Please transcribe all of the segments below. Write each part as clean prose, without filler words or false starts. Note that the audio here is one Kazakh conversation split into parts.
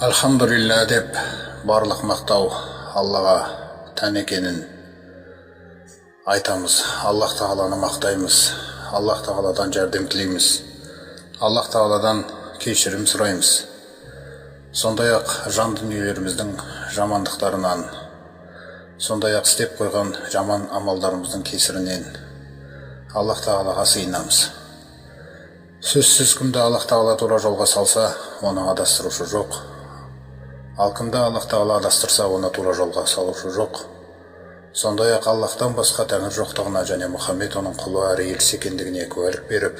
Alhamdulillah деп барлық мақтау Аллаға тән екенін айтамыз. Аллах Тағаланы мақтаймыз. Аллах Тағаладан жәрдем тілейміз. Аллах Тағаладан кешірім сұраймыз. Сондай-ақ жан дүниелеріміздің жамандықтарынан, сондай-ақ істеп қойған жаман амалдарымыздың кесірінен Аллах Тағалаға сыйынамыз. Сөзсіз кімді Аллах Тағала тура жолға салса, оны адастырушы жоқ. Ал кімді Аллах Тағала адастырса, оны тура жолға салушы жоқ. Сондай-ақ Аллахтан басқа тәңір жоқтығына және Мұхаммед оның құлы әрі елшісі екендігіне куәлік беріп,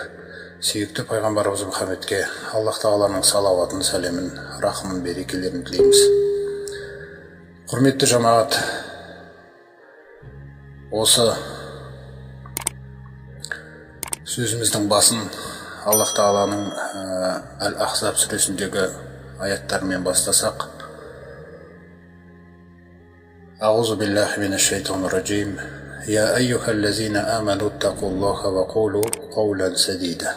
сүйікті пайғамбарымыз Мұхаммедке Аллах Тағаланың салауатын, сәлемін, рахымын, берекелерін тілейміз. Құрметті жамағат, осы сөзіміздің басын Аллах Тағаланың Әл-Ахзаб сүресіндегі аяттармен бастасақ. أعوذ بالله من الشيطان الرجيم يا أيها الذين آمنوا اتقوا الله وقولوا قولا سديدا.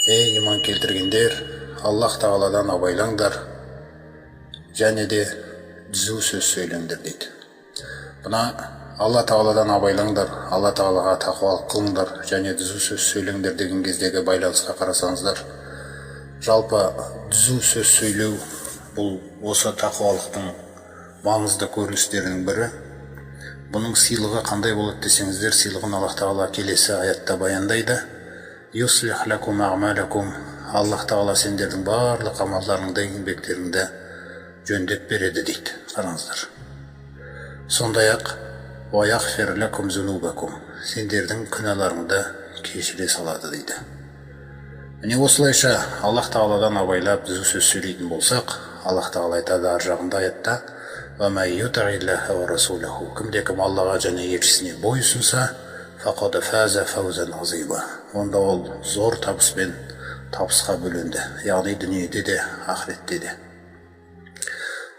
Ей иман келтіргендер, Аллах Тағаладан абайлаңдар, және де түзу сөз сөйлеңдер дейді. Бұна Алла Тағаладан абайлаңдар, Алла Тағалаға тақуалық қылыңдар, және түзу сөз сөйлеңдер деген кездегі байланысқа қарасаңыздар, жалпы түзу сөз сөйлеу бұл осы тақуалықтың маңызды көріністерінің бірі. Бұның сыйлығы қандай болады десеңіздер, сыйлығын Аллах Тағала келесі аятта баяндайды. Юслих лакум аъмалакум. Аллах Тағала сендердің барлық амалдарыңды, еңбектеріңді жөндеп береді дейді. Қараңыздар. Сондай-ақ ва яғфир лакум зунубакум. Сендердің күнәларыңды кешіре салады дейді. Міне осылайша Аллах Тағаладан абайлап түзу сөз сөйлейтін болсақ, Аллах Тағала айтады ар жағында аятта: кімде-кім Аллаға және елшісіне бойұсынса, фақад фаза фаузан азима. Онда ол зор табыспен табысқа бөленді, яғни дүниеде де, ақыретте де.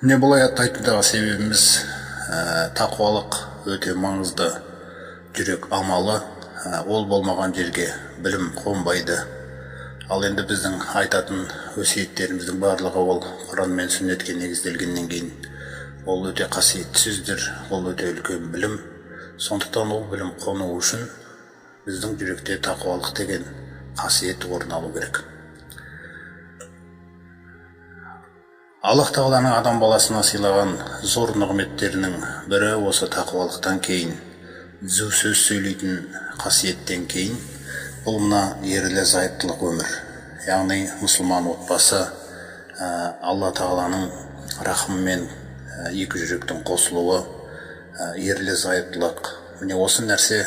Міне бұл аятты айтудағы себебіміз тақуалық өте маңызды жүрек амалы. Ол болмаған жерге білім қонбайды. Ал енді біздің айтатын өсиеттеріміздің барлығы ол Құран мен сүннетке негізделгеннен кейін ол өте қасиетті сөздер, ол өте үлкен білім. Сондықтан ол білім қону үшін біздің жүректе тақуалық деген қасиет орын алу керек. Аллах Тағаланың адам баласына сыйлаған зор нығметтерінің бірі осы тақуалықтан кейін, түзу сөз сөйлейтін қасиеттен кейін, бұл мына ерлі-зайыптылық өмір. Яғни мұсылман отбасы Алла Тағаланың рахымымен екі жүректің қосылуы, ерлі-зайыптылық. Міне осы нәрсе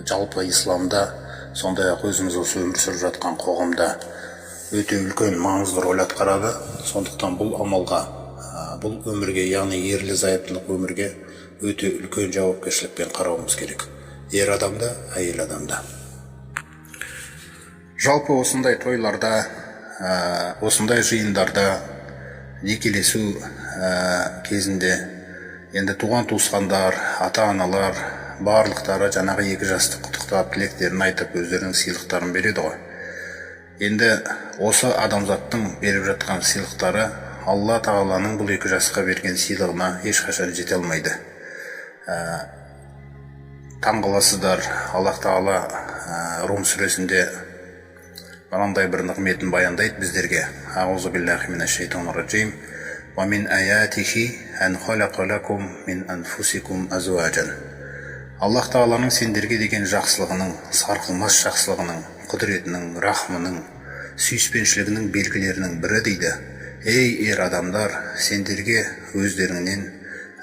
жалпы исламда, сондай-ақ өзіміз осы өмір сүріп жатқан қоғамда өте үлкен маңызды рөл атқарады. Сондықтан бұл амалға, бұл өмірге, яғни ерлі-зайыптылық өмірге өте үлкен жауапкершілікпен қарауымыз керек. Ер адамда, әйел адамда. Жалпы осындай тойларда, осындай жиындарда, некелесу кезінде енді туған туысқандар, ата-аналар барлықтары жаңағы екі жасты құттықтап, тілектерін айтып, өздерінің сыйлықтарын береді ғой. Енді осы адамзаттың беріп жатқан сыйлықтары Алла Тағаланың бұл екі жасқа берген сыйлығына ешқашан жете алмайды. Таңғаласыздар, Аллах Тағала Рум сүресінде мынандай бір нығметін баяндайды біздерге. Аузу биллахи минаш шайтанир раджим. Ва мин аятихи ан халақа лакум мин анфусикум азуажан. Аллах Тағаланың сендерге деген жақсылығының, сарқылмас жақсылығының, құдіретінің, рахмының, сүйіспеншілігінің белгілерінің бірі дейді. Ей ер адамдар, сендерге өздеріңнен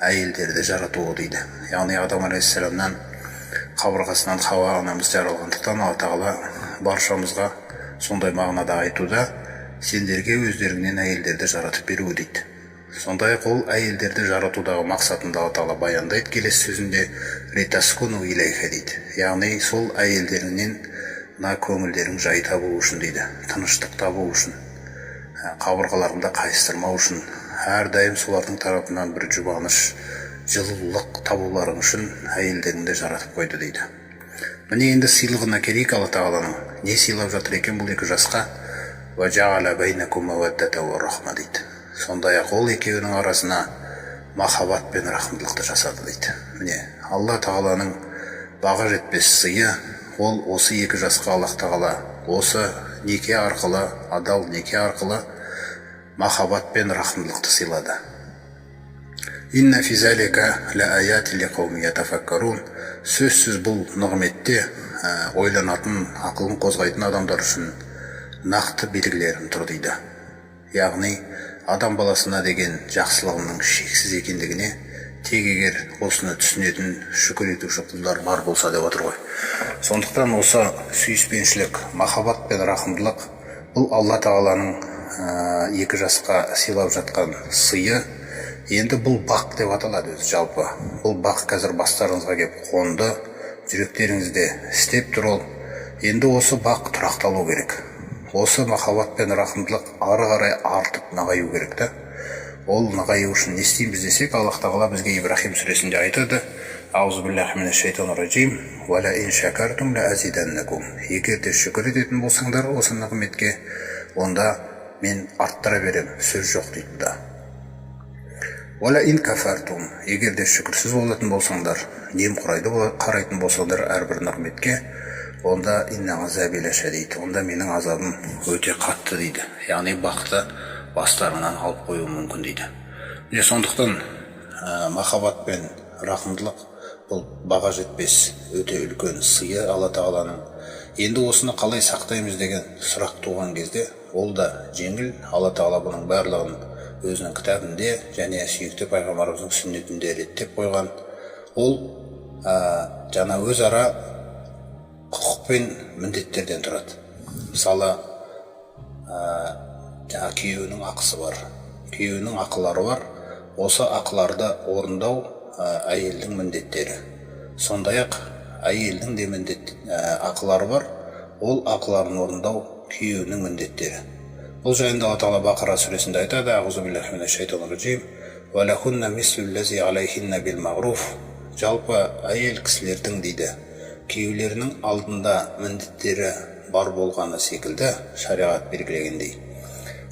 әйелдерді жаратуы дейді. Яғни Адам алейхиссаламнан қабырғасынан Хауа анамыз жаралғандықтан Алла Тағала баршамызға сондай мағынада айтуда, сендерге өздеріңнен әйелдерді жаратып беруі дейді. Сондай-ақ ол әйелдерді жаратудағы мақсатында Алла Тағала баяндайды келесі сөзінде: ритаскуну илайха дейді. Яғни сол әйелдеріңнен мына көңілдерің жай табу үшін дейді, тыныштық табу үшін, қабырғаларында қайыстырмау үшін, әрдайым солардың тарапынан бір жұбаныш, жылулық табуларың үшін әйелдеріңді жаратып қойды дейді. Міне енді сыйлығына келейік. Алла Тағаланың не сыйлап жатыр екен бұл екі жасқа? Ва жағала бәйнакум маваддата ва рахма дейді. сондай-ақ ол екеуінің арасына махаббат пен рахымдылықты жасады дейді. Міне алла тағаланың баға жетпес сыйы ол осы екі жасқа Аллах тағала осы неке арқылы, адал неке арқылы махаббат пен рахымдылықты сыйлады. Инна фи залика ла аяти лиқауми ятафаккарун. Сөзсіз бұл нығметте ойланатын, ақылын қозғайтын адамдар үшін нақты белгілерім тұр дейді. Яғни адам баласына деген жақсылығының шексіз екендігіне тек егер осыны түсінетін, шүкір етуші құлдар бар болса деп отыр ғой. Сондықтан осы сүйіспеншілік, махаббат пен рахымдылық бұл Алла тағаланың екі жасқа сыйлап жатқан сыйы. Енді бұл бақ деп аталады өзі жалпы. Бұл бақ қазір бастарыңызға кеп қонды, жүректеріңізде істеп тұр ол. Енді осы бақ тұрақталу керек. Осы махаббат пен рахымдылық ары қарай артып нығаю керек та. Ол нығаю үшін не істейміз десек, Аллах тағала бізге Ибрахим сүресінде айтады: Аузу биллахи минаш шайтанир раджим, ва ла ин шакартум ла азиданнакум. Егер де шүкір ететін болсаңдар осы нығметке, онда мен арттыра берем, сөз жоқ дейді да. Ва ла ин кафартум. Егер де шүкірсіз болатын болсаңдар, немқұрайды қарайтын болсаңдар әрбір нығметке, онда инна азаби лашадид. Онда менің азабым өте қатты дейді. Яғни бақты бастарынан алып қоюы мүмкін дейді. Сондықтан махаббат пен рахымдылық бұл баға жетпес өте үлкен сыйы Алла тағаланың. Енді осыны қалай сақтаймыз деген сұрақ туған кезде, ол да жеңіл. Алла тағала бұның барлығын өзінің кітабында және сүйікті пайғамбарымыздың сүннетінде реттеп қойған. Ол жаңа өзара құқық пен міндеттерден тұрады. Мысалы, жаңа күйеуінің ақысы бар, күйеуінің ақылары бар. Осы ақыларды орындау әйелдің міндеттері. Сондай-ақ әйелдің де ақылары бар. Ол ақыларын орындау күйеуінің міндеттері. Бұл жайында Алла тағала Бақара сүресінде айтады: Аузу биллахи минаш шайтанир раджим, ва лахунна мислу лази алейхинна бил мағруф. Жалпы әйел кісілердің дейді, күйеулерінің алдында міндеттері бар болғаны секілді шариғат белгілегендей,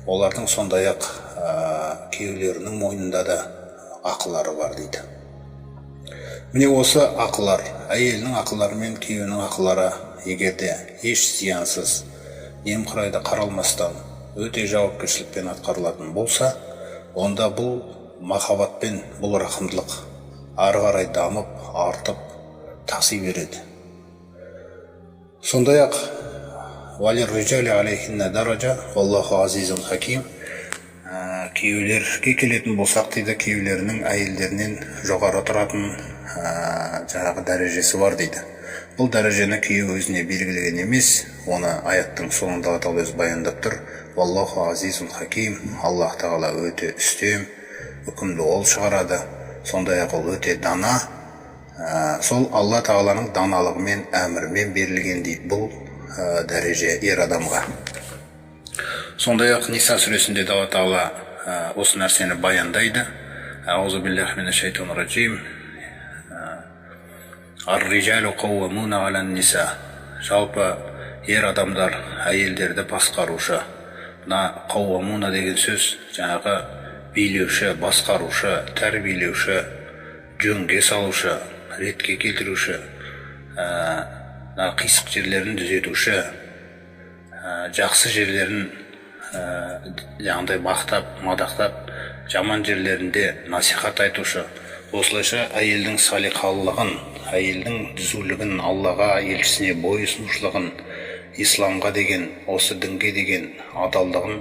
олардың сондай-ақ күйеулерінің мойнында да ақылары бар дейді. Міне осы ақылар, әйелінің ақылары мен күйеуінің ақылары егерде еш зиянсыз, немқұрайды қаралмастан өте жауапкершілікпен атқарылатын болса, онда бұл махаббат пен бұл рахымдылық ары қарай дамып, артып, тақси береді. Сондай-ақ валир-риджали алейхинна даража, валлаху азизун хаким. Күйеулерге келетін болсақ дейді, күйеулерінің әйелдерінен жоғары тұратын жаңағы дәрежесі бар дейді. Бұл дәрежені күйеу өзіне белгілеген емес, оны аяттың соңында Алла тағала өзі баяндап тұр: Валлаху азизун хаким. Аллах тағала өте үстем, үкімді ол шығарады. Сондай-ақ ол өте дана. Сол Алла тағаланың даналығымен, әмірімен берілген дейді бұл дәреже ер адамға. Сондай-ақ Ниса сүресінде Алла тағала осы нәрсені баяндайды: Аузу биллахи минаш шайтанир раджим, ар-риджалу қауамуна алан ниса. Жалпы ер адамдар әйелдерді басқарушы. Мына қауамуна деген сөз жаңағы билеуші, басқарушы, тәрбиелеуші, жөнге салушы, ретке келтіруші, қисық жерлерін түзетуші, жақсы жерлерін жаңағыдай мақтап, мадақтап, жаман жерлерінде насихат айтушы. Осылайша әйелдің салиқалылығын, әйелдің түзулігін, Аллаға, елшісіне бойұсынушылығын, исламға деген, осы дінге деген адалдығын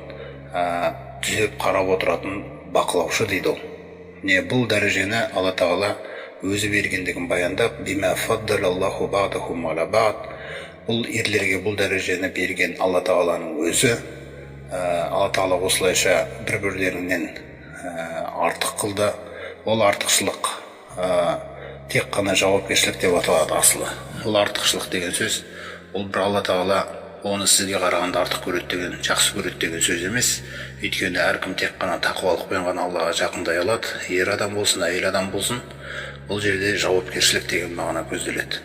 түзеп қарап отыратын бақылаушы дейді ол. Бұл дәрежені Алла тағала өзі бергендігін баяндап: бима фаддалаллаху бa'дахум ала бa'д. Бұл ерлерге бұл дәрежені берген Алла тағаланың өзі. Алла тағала осылайша бір-бірлерінен артық қылды. Ол артықшылық тек қана жауапкершілік деп аталады асылы. Ол артықшылық деген сөз, ол бір Алла тағала оны сізге қарағанда артық көреді деген, жақсы көреді деген сөз емес. Өйткені әркім тек қана тақуалықпен ғана Аллаға жақындай алады. Ер адам болсын, әйел адам болсын, бұл жерде жауапкершілік деген мағына көзделеді.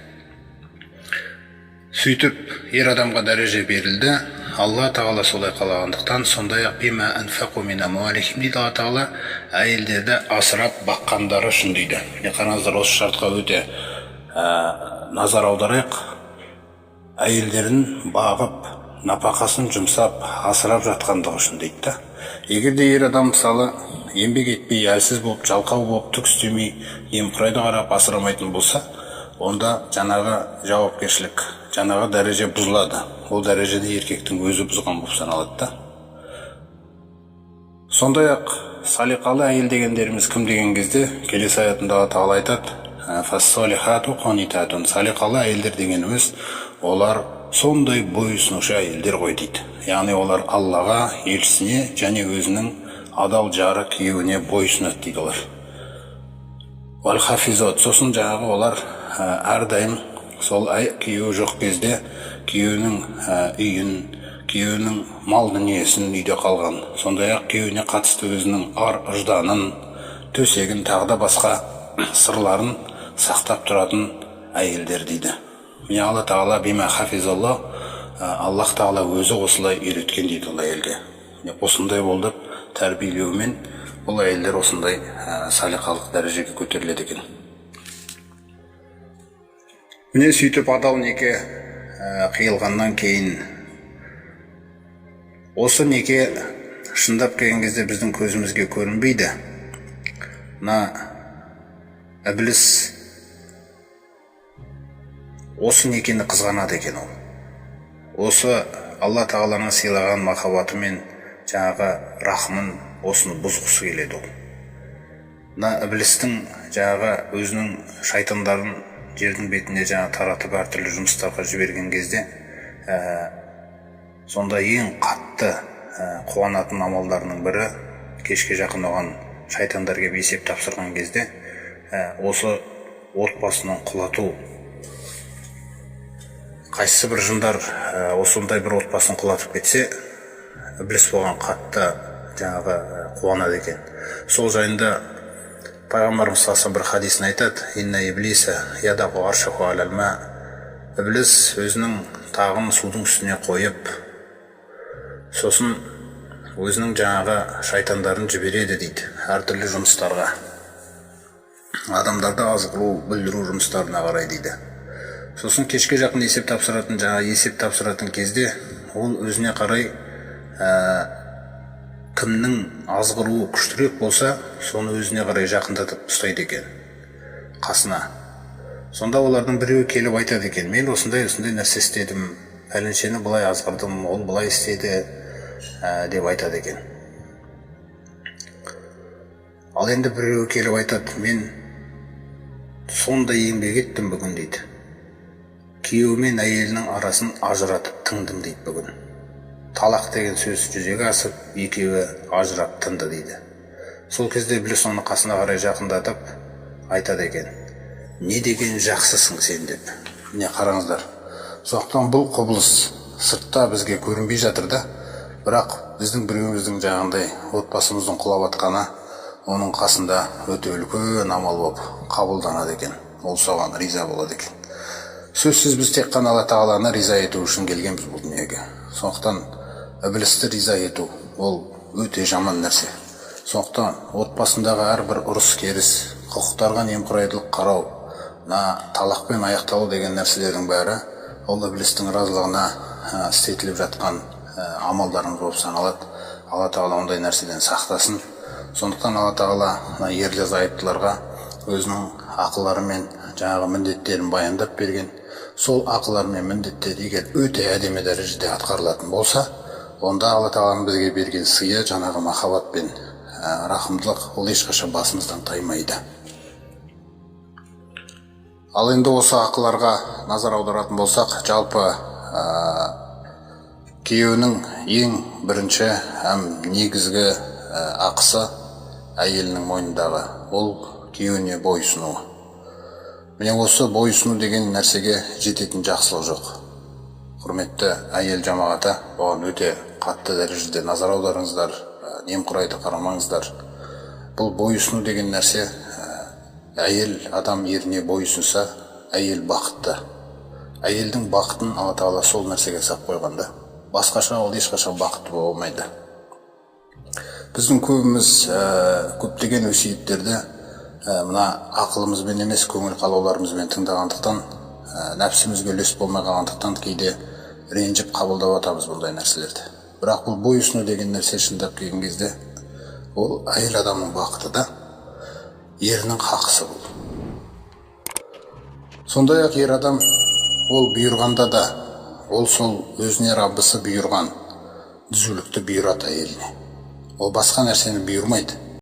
Сөйтіп, ер адамға дәреже берілді. Алла тағала солай қалағандықтан, сондай-ақ бима анфақу мин амуалихим дейді Алла тағала, әйелдерді асырап баққандары үшін дейді. Қараңыздар, осы шартқа өте назар аударайық. Әйелдерін бағып, напақасын жұмсап, асырап жатқандығы үшін дейді да. Егер де ер адам мысалы еңбек етпей, әлсіз болып, жалқау болып, түк істемей, немқұрайды қарап асырамайтын болса, онда жаңағы жауапкершілік, жаңағы дәреже бұзылады. Ол дәрежеде еркектің өзі бұзған болып саналады да. Сондай-ақ салиқалы әйел дегендеріміз кім деген кезде, келесі аятында Алла тағала айтады: «Фас-салихату қанитатун». Салиқалы әйелдер дегеніміз олар сондай бойұсынушы әйелдер ғой дейді. Яғни олар Аллаға, елшісіне және өзінің адал жары күйеуіне бойұсынады дейді олар. Вал хафизот, сосын жаңағы олар әрдайым сол күйеуі жоқ кезде күйеуінің үйін, күйеуінің мал дүниесін үйде қалған, сондай-ақ күйеуіне қатысты өзінің ар ұжданын, төсегін, тағы да басқа сырларын сақтап тұратын әйелдер дейді. Міне Алла тағала бима хафизалла, Аллах тағала өзі осылай үйреткен дейді ол әйелге. Осындай болып тәрбиелеумен бұл әйелдер осындай салиқалық дәрежеге көтеріледі екен. Міне сөйтіп адал неке қиылғаннан кейін, осы неке шындап келген кезде біздің көзімізге көрінбейді. Ібліс осы некені қызғанады екен ол. Осы Алла тағаланың сыйлаған махаббаты мен жаңағы рахымын осыны бұзғысы келеді ол. Іблістің жаңағы өзінің шайтандарын жердің бетіне таратып әртүрлі жұмыстарға жіберген кезде, сонда ең қатты қуанатын амалдарының бірі, кешке жақын оған шайтандар келіп есеп тапсырған кезде, осы отбасының құлату. Қайсы бір жындар осындай бір отбасын құлатып кетсе, ібліс болған қатты жаңағы қуанады екен. Сол жайында Пайғамбарымыз саллаллаху алейхи бір хадисін айтады: «Инна иблиса ядағу аршаху алал ма». Ібліс өзінің тағын судың үстіне қойып, сосын өзінің жаңағы шайтандарын жібереді дейді, әртүрлі жұмыстарға. Адамдарды азғыру, бүлдіру жұмыстарына қарай дейді. Сосын кешке жақын есеп тапсыратын кезде, ол өзіне қарай кімнің азғыруы күштірек болса, соны өзіне қарай жақындатып ұстайды екен, қасына. Сонда олардың біреуі келіп айтады екен: «Мен осындай нәрсе істедім, пәленшені былай азғырдым, ол былай істеді», деп айтады екен. Ал енді біреуі келіп айтады: «Мен сондай еңбек еттім бүгін», дейді. «Күйеуі мен әйелінің арасын ажыратып тыңдым», дейді бүгін. Талақ деген сөз жүзеге асып, екеуі ажырап тынды дейді. Сол кезде ібліс оны қасына қарай жақындатып айтады екен: «Не деген жақсысың сен», деп. Міне қараңыздар. Сондықтан бұл құбылыс сыртта бізге көрінбей жатыр да, бірақ біздің біреуіміздің жаңағындай отбасымыздың құлап атқаны оның қасында өте үлкен амал болып қабылданады екен. Ол соған риза болады екен. Сөзсіз біз тек қана Алла тағаланы риза ету үшін келгенбіз бұл дүниеге. Сондықтан іблісті риза ету ол өте жаман нәрсе. Сондықтан отбасындағы әрбір ұрыс керіс, құқықтарға немқұрайдылық қарау, талақпен аяқталу деген нәрселердің бәрі ол іблістің разылығына істетіліп жатқан амалдарымыз болып саналады. Алла тағала ондай нәрседен сақтасын. Сондықтан Алла тағала ерлі зайыптыларға өзінің ақылары мен жаңағы міндеттерін баяндап берген. Сол ақылар мен міндеттер егер өте әдемі дәрежеде атқарылатын болса, онда Алла тағаланың бізге берген сыйы, жаңағы махаббат пен рахымдылық, ол ешқашан басымыздан таймайды. Ал енді осы ақыларға назар аударатын болсақ, жалпы күйеуінің ең бірінші һәм негізгі ақысы әйелінің мойнындағы, ол күйеуіне бойсынуы. Міне осы бойсыну деген нәрсеге жететін жақсылық жоқ. Құрметті әйел жамағаты, оған өте қатты дәрежеде назар аударыңыздар, немқұрайды қарамаңыздар. Бұл бойсыну деген нәрсе, әйел адам еріне бойсынса, әйел бақытты. Әйелдің бақытын Алла тағала сол нәрсеге сап қойғанда. басқаша ол ешқашан бақытты бола алмайды. Біздің көбіміз көптеген өсиеттерді мына ақылымызбен емес, көңіл қалауларымызбен тыңдағандықтан, нәпсімізге үлес болмай қалғандықтан кейде ренжіп қабылдап атамыз бұндай нәрселерді. Бірақ бұл бойұсыну деген нәрсе шындап келген кезде ол әйел адамның бақыты да, ерінің хақысы бұл. Сондай-ақ ер адам ол бұйырғанда да, ол сол өзіне Раббысы бұйырған түзулікті бұйырады әйеліне. Ол басқа нәрсені бұйырмайды.